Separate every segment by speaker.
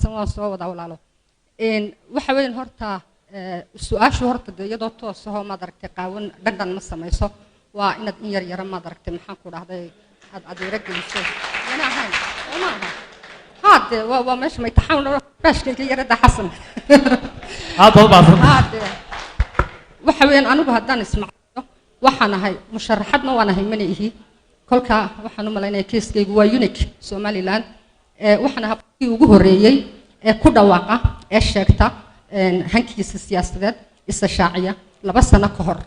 Speaker 1: حسن وصو وضع ولا له إن وحوين هرتا السؤال شو هرتا يدو توصه ما درك تقاون دندن مسمى يسوق وإن ير ما درك تمحكوا هذا هذا يرجع يسوق أنا هاي وما هذا ومش ما يتحاول باش كي يرد حسن هذا وحوين أنا بهدان اسمع وحنا هاي مشرحتنا وأنا هي مني هي كلها وحنا ملانا كيس كي جوا يونيك سومالي لاند وحنا هبكي وجهريي كودا واقع الشركة هنكيس السياسة الشاعية لبسنا كهر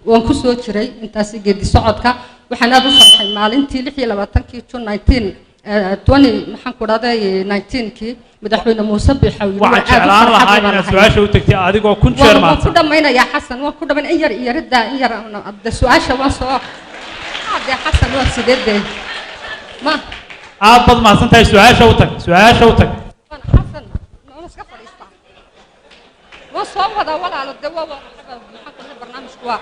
Speaker 1: وانكسو تري انت سجدي صعدك وحنا بصح مالنتي لحية لبتنكي 19 20 محن كرادا 19 كي مدحونا مسبح
Speaker 2: وعشان الله هاي أنا سؤال شو تكتي أديك وكنت شر ما
Speaker 1: وكذا ما يا حسن وكذا من يرد ده سؤال شو ما صار هذا حسن وسيدة ما
Speaker 2: أبغى ما سنتي سؤال شو تك
Speaker 1: أنا حسن ما مسكفر يسمع ما صار هذا ولا على الدواء محن البرنامج كوا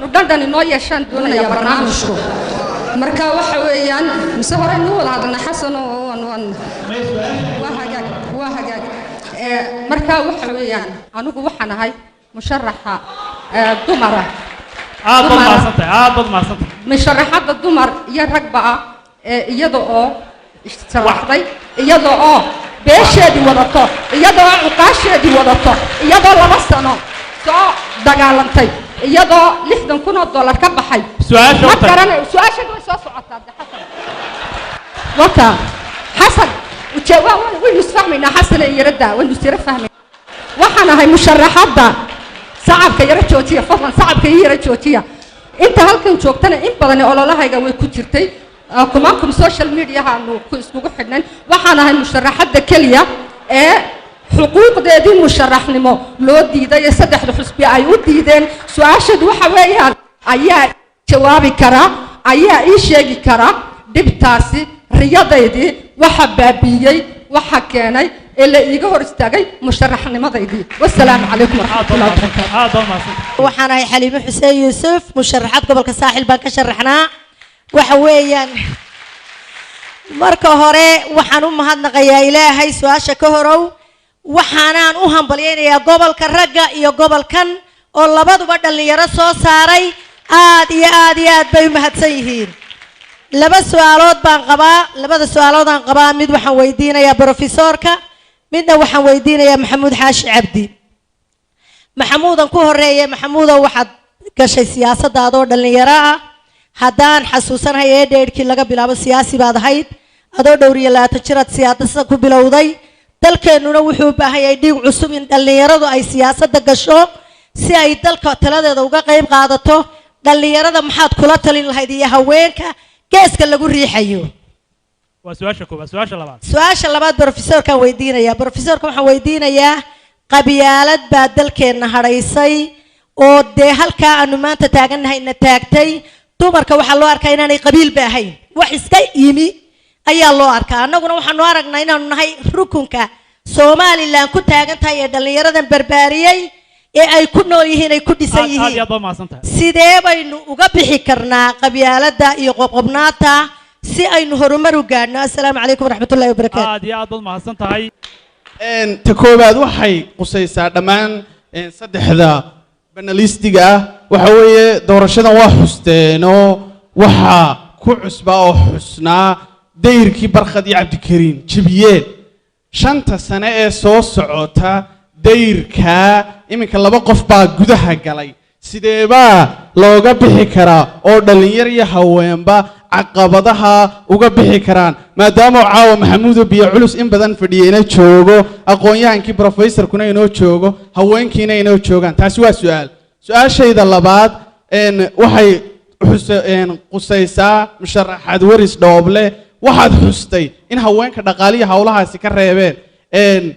Speaker 1: ندندن إنه يشان دون يا برنامج كوا مركا وحويان مسهر إنه ولا هذا حسن وان وهجاج مركا وحويان أنا جو وحنا هاي مشرحة دمرة
Speaker 2: أبغى ما سنتي
Speaker 1: مشرحات الدمر يركبها يدعو اشتراحي يدعو بيشدي ورطة يدعو عقاشدي ورطة يدعو لمسنا سو دجالنتي يدعو لحدن كنا $1 كبحي
Speaker 2: سؤال شو
Speaker 1: سؤال شو سؤال حسن وكا حسن وجوا وين حسن يرد وين يفهمنا وحنا هاي مشرحات ده صعب كيرة شوتية فضلا صعب كيرة شوتية أنت هالكن شوكتنا إن بدنا أقول الله هيجا ويكترتي كمان سوشيال ميديا هانو كويسكو حدنا وحنا هاي مشرحات ده كلية حقوق ده دي مشرح نمو لو دي ده يصدق الحسبي أيود دي ده سؤال شد وحويها أيها جوابي كرا أيها إيش يجي كرا دبتاسي رياضة دي وحبابية وحكينا اللي يجهر استاجي مشرح نمط دي والسلام عليكم ورحمة الله وبركاته.
Speaker 3: وحنا هي حليمة حسين يوسف مشرحات قبل كساحل بنك شرحنا وحويا مركو هوري وحنو مهدنا غيا إلهي سواشا كهرو وحنا نوهم بليين يا قبل كرجع يا قبل كان والله بدو بدل يرسو ساري آد بي مهدسيهين لبس سؤالات بانقبا لبس سؤالات بانقبا مد وحن ويدينا يا بروفيسوركا مدنا وحن ويدينا يا محمود حاش عبدي محمود انكوه الرئي محمود واحد كشي سياسة دادور دلنيراء هدان حسوسان هاي دير كي لغا بلاب سياسي بعد هايد ادور دوري لا تشرت سياسة كو بلوضي دلك نوحو باهي ديو عصوبين دلنيراء دو اي سياسة دقشو سي اي دلك تلاد دوغا قيب قادتو دلنيراء محاد كلا تلين الهيدية هوينكا كيس كان لقول ريحيو.
Speaker 2: وسؤال شلبات.
Speaker 3: سؤال شلبات بروفيسور كان ويدينا يا بروفيسور كم حويدينا يا قبيلة بدل كنا هريسي أو ده هالك أنو ما تتاجن هاي نتاجتي تومر كوحلو أركينا ني قبيل بهاي وحسكي يمي أي الله أركان نقول وحنو أركنا إنه هاي ركونك سومالي لان كنت تاجن هاي دلني يردن بربريي أي كنا يهين كودي سيء سيده بينو وقبحي كرنا قبيلة دا يقبناتا سي أي نهرمر وجانا السلام عليكم ورحمة الله وبركاته.
Speaker 2: يا عبد ما حسنت هاي.
Speaker 4: إن تكوباد وحي قصيصة دمان إن صدق هذا بناليستيجا وحوي دورشنا وحستينو وحا كعسبا وحسنا دير كي برخدي عبد الكريم شبيين شنطة سنة صوص عوتا دير كا إمك الله بقف بعجودها قلي سيدبا لو جبهي كرا أو دليري هوين با عقبضها وجبهي كران ما دام عاو محمود بيعلوس إن بدن فدينا تشوجو أقوياء إنك بروفيسور كنا ينو تشوجو هوين كنا ينو تشوجان تسوى سؤال شيء ذا اللباد إن وحي إن قصيصة مشرح حد ورث دوبله واحد حستي إن هوين كدقالي حولها سكرهبين إن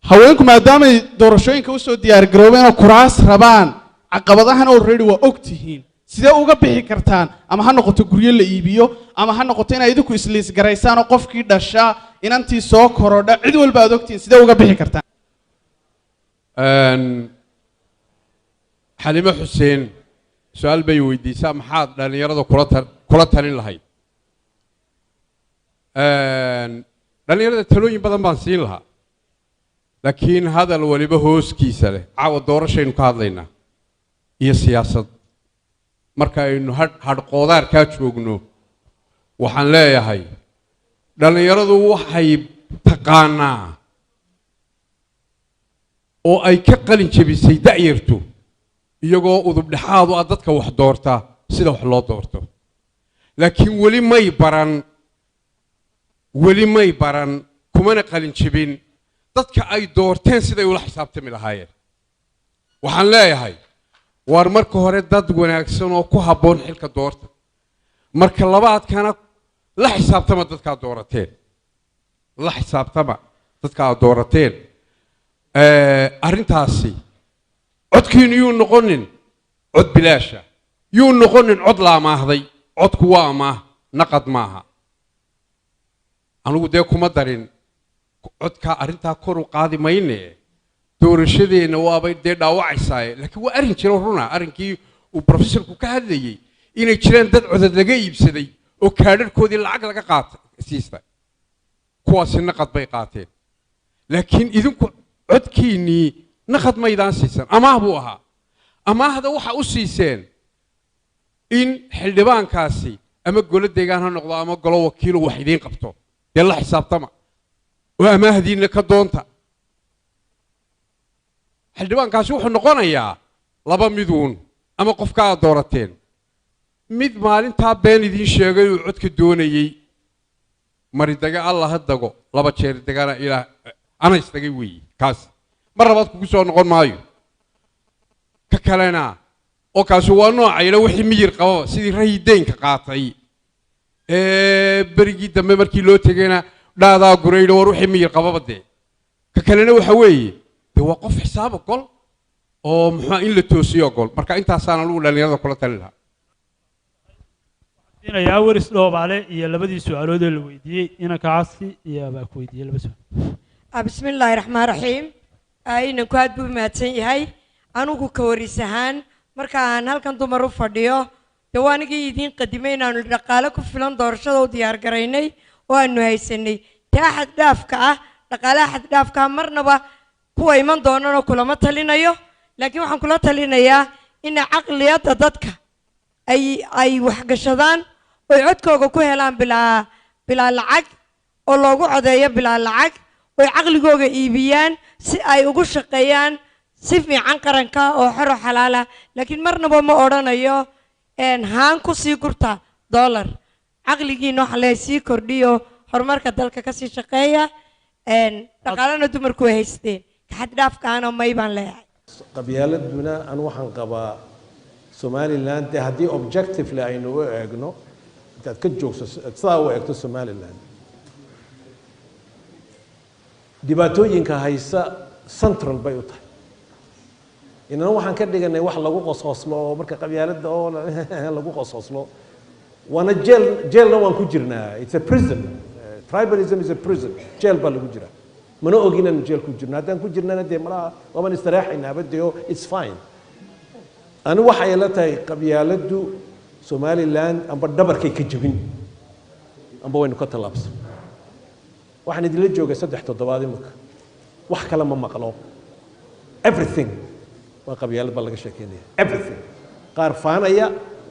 Speaker 4: هوينكم ما دام دورشوين كوسو ديار جروبين وكراس ربان عقبضها أنا already وأكتهين سيدا أوجا بحي كرتان أما هنقطة قرية لإيبيو أما هنقطين أيدكوا إسليس جريسان وقف كي دشا إن أنتي سوق هرودا عدو البادوكتين سيدا أوجا بحي كرتان.
Speaker 5: حليمة حسين سؤال بيودي سامحات لأن يرادو كرتان لهاي. dhalinyarada talooyin badan baan siin lahaa laakiin hadal waliba hooskiisa leh caawa doorashaynu ka hadlaynaa iyo siyaasad marka aynu hadhqoodaarkaa joogno waxaan leeyahay dhalinyaradu waxay taqaanaa oo ay ka qalin jebisay da'yartu iyagoo udub dhexaadu ah dadka wax doorta sida wax loo doorto laakiin weli may baran kumana qalin jebin dadka ay doorteen siday ula xisaabtami lahaayeen waxaan leeyahay waar marka hore dad wanaagsan oo ku habboon xilka doorta marka labaadkana la xisaabtama dadkaa doorateen arrintaasi codkiinu yuu noqonin cod bilaasha yuu noqonin cod la amaahday codku waa amaah naqad maaha anugu dee kuma darin codkaa arrintaa kor u qaadi mayne doorashadeenna waabay dee dhaawacaysaa laakiin waa arrin jiro runa arrinkii uu professorku ka hadlayay inay jiraan dad codad laga iibsaday oo kaadharkoodii lacag laga siistay kuwaasi naqad bay qaateen laakiin idinku codkiinnii naqad maydaan siisan amaah buu ahaa amaahda waxa u siiseen in xildhibaankaasi ama golo deegaan ha noqdo ama golo wakiilo wax idiin qabto dee la xisaabtama oo amaahdiinna ka doonta xildhibaankaasi wuxuu noqonayaa laba miduun ama qofka aad doorateen mid maalintaa been idiin sheegay uu codka doonayey maridaga alla ha dago laba jeer dagana ilaah ana istagay weeye kaas mar labaad kugu soo noqon maayo ka kalena oo kaasi waa noocayla wixii miyir qababa sidii rahideynka qaatay berigii dambe markii loo tegayna dhaadaa guraydo war wixii miyir qababa dee ka kalena waxa weeye dee waa qof xisaaba gol oo muxuu in la toosiyo gol marka intaasaan lagu dhalinyarada kula talin lahaa
Speaker 2: inayaa waris dhoobaale iyo labadii su'aalood ee la weydiiyey inankaasi iyo baa ku weydiiyey laba su'aal
Speaker 3: bismillaahi raxmaan raxiim inanku aad buu mahadsan yahay anugu ka waris ahaan markaan halkan dumar u fadhiyo dee waa anigii idiin qadimay inaanu dhaqaale ku filan doorashada u diyaar garaynay oo aanu haysanay taa xad dhaafka ah dhaqaalaha xad dhaafka marnaba kuwa iman doonana kulama talinayo laakiin waxaan kula talinayaa in caqliyada dadka ay waxgashadaan oo codkooga ku helaan bilaa lacag oo loogu codeeyo bilaa lacag oo caqligooga iibiyaan si ay ugu shaqeeyaan si fiican qaranka oo xoro xalaala laakiin marnaba ma odhanayo haan ku sii gurta dollar caqligiina waxa lee sii kordhiyo horumarka dalka ka sii shaqeeya dhaqaalana dumarku way haysteen xad dhaafkaana may baan leeyahay
Speaker 6: qabyaaladuna aan waxaan qabaa Somaliland dee haddii objectively aynu u eegno intaad ka joogso sidaa u eegto Somaliland dhibaatooyinka haysa central bay u tahay inana waxaan ka dhiganay wax lagu qosqoslo oo marka qabyaalada oo lagu qosqoslo waana jailna waan ku jirnaa it's a prison tribalism is a prison jail baa lagu jiraa mana ogin inaan jail ku jirno haddaan ku jirnana dee malaha waaban istiraexaynaa badeo it's fine أنا waxay la tahay qabyaaladu Somaliland amba dhabarkay ka jabin amba waynu ka talaabsan waxaan idin la joogay 3 toddobaad imika wax kale ma maqlo everything waa qabyaalad baa laga sheekeynaya everything qaar faanaya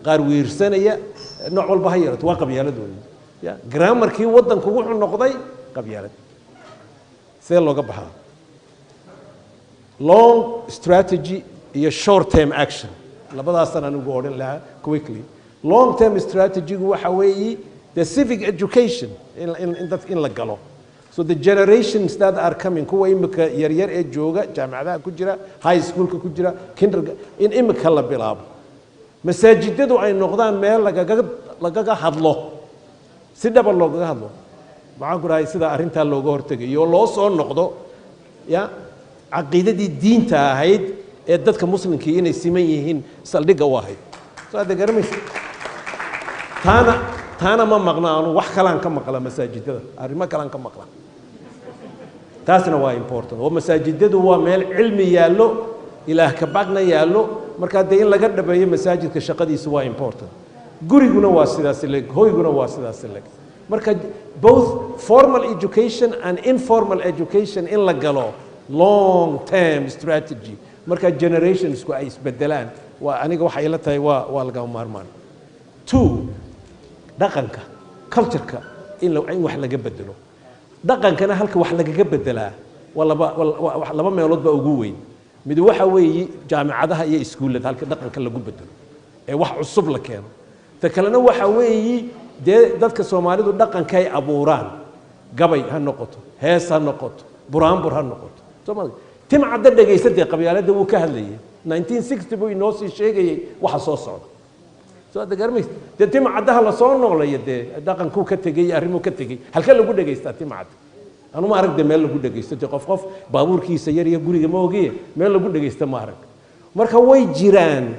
Speaker 6: qaar weersanaya nooc walba hayrato waa qabyaalad weyn ya grammarkii wadanku wuxuu noqday qabyaalad see looga baxaa long strategy iyo short term action labadaasna anigu oran lahaa quickly long term strategy waxa weeye the civic education in la galo so the generations that are coming kuwa imika yar ee jooga jaamacadaha ku jira high schoolka ku jira kindergarten in imika la bilaabo masaajidadu ay noqdaan meel lagaga hadlo si dhab looga hadlo waxaan ku rahay sida arinta looga hortagayo loo soo noqdo ya aqeedadii diinta ahayd ee dadka muslimkii inay siman yihiin saldhiga u ahayd soo aad garamaysa taana ma maqnaano wax kalaan ka maqla masaajidada arrimo kalaan ka maqla taasna waa important oo masaajidadu waa meel cilmi yaallo ilaah ka bagna yaallo marka in laga dhabeeyo masaajidka shaqadiisu waa important guriguna waa sidaas leeg hoyguna waa sidaas leeg marka both formal education and informal education in la galo long term strategy marka generationsku ay isbedelaan waa aniga waxa ila tahay waa laga maarmaan. 2 dhaqanka culture-ka in wax laga bedelo dhaqankana halka wax lagaga bedelaa waa laba meelood ba ugu weyn mid waxa weeye jaamacadaha iyo iskuulada halka dhaqanka lagu bedelo ee wax cusub la keeno ta kalena waxa weeye dadka Soomaalidu dhaqanka ay abuuraan gabay ha noqoto hees ha noqoto buraanbur ha noqoto Soomaali timcada dhageysatay qabyaalada uu ka hadlayay 1960 buu inoo sii sheegayay waxa soo socda soo dagarmays timcadaha la soo noqlayay dhaqanku ka tagay arrimo ka tagay halka lagu dhageystaa timcada anu ma arag meel lagu dhageysto qof baabuurkiisa yar iyo guriga ma ogeey meel lagu dhageysto ma arag marka way jiraan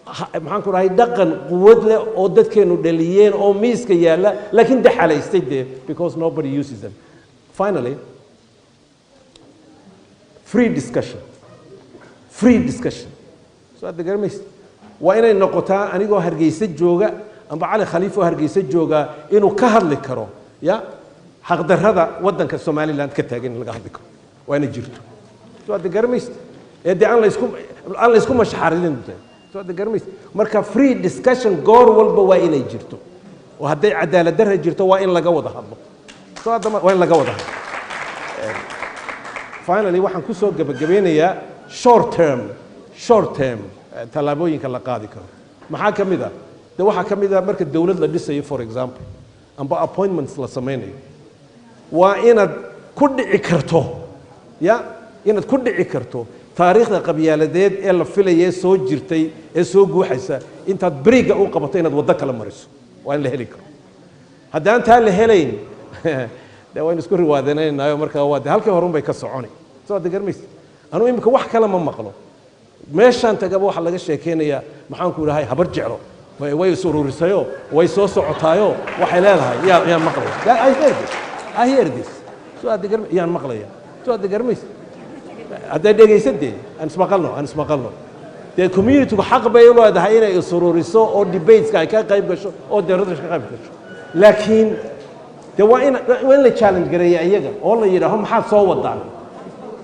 Speaker 6: maxaan ku rahay dhaqan quwad leh oo dadkeenu dhaliyeen oo miiska yaala laakiin dhaxalaystay because nobody uses them. Finally, free discussion so aad garmays waa inay noqotaa anigoo Hargeysa jooga amba Cali Khaliifo Hargeysa jooga inuu ka hadli karo ya xaqdarrada wadanka Somaliland ka taagan laga hadli karo waa inay jirto soo aad garmays aan la isku mashxarin soo aad garmays marka free discussion goor walba waa inay jirto oo haday cadaalad darro jirto waa in laga wada hadlo soo aad waa in laga wada hadlo. Finally waxaan ku soo gabagabeynayaa short term talaabooyinka la qaadi karo maxaa kamid ah waxa kamid ah marka dawlad la dhisayo for example amba appointments la sameynayo waa inaad ku dhici karto inaad ku dhici karto taariikhda qabyaaladeed ee la filayay soo jirtay ee soo guuxaysa intaad bariga u qabato inaad wada kala mariso waa in la heli karo haddaan taa la helayn waan isku riwaadanaynaayo marka waa halkii horun bay ka soconi soo degarmays anu imika wax kale ma maqlo meeshaan tagaba waxa laga sheekeynayaa maxaan ku ilaahay habar jeclo way sururisayo way soo socotaayo waxay leedahay yaa maqlay I hear this soo degarmays yaan maqlaya soo degarmays hadday dhegaysadee aan ismaqalno community xaq bay u leedahay inay sururiso oo debateska ay ka qayb gasho oo dawladda ka qayb gasho laakiin waa in la challenge gareeyo iyaga oo la yiraahdo maxaad soo wadaan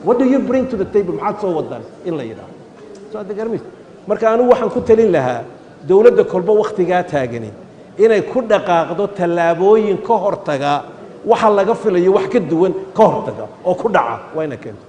Speaker 6: what do you bring to the table maxaad soo wadaan in la yiraahdo soo degarmays marka anu waxaan ku talin lahaa dawladda kolba waqtiga taagani inay ku dhaqaaqdo talaabooyin ka hortaga waxa laga filayo wax ka duwan ka hortaga oo ku dhaca waa ina keento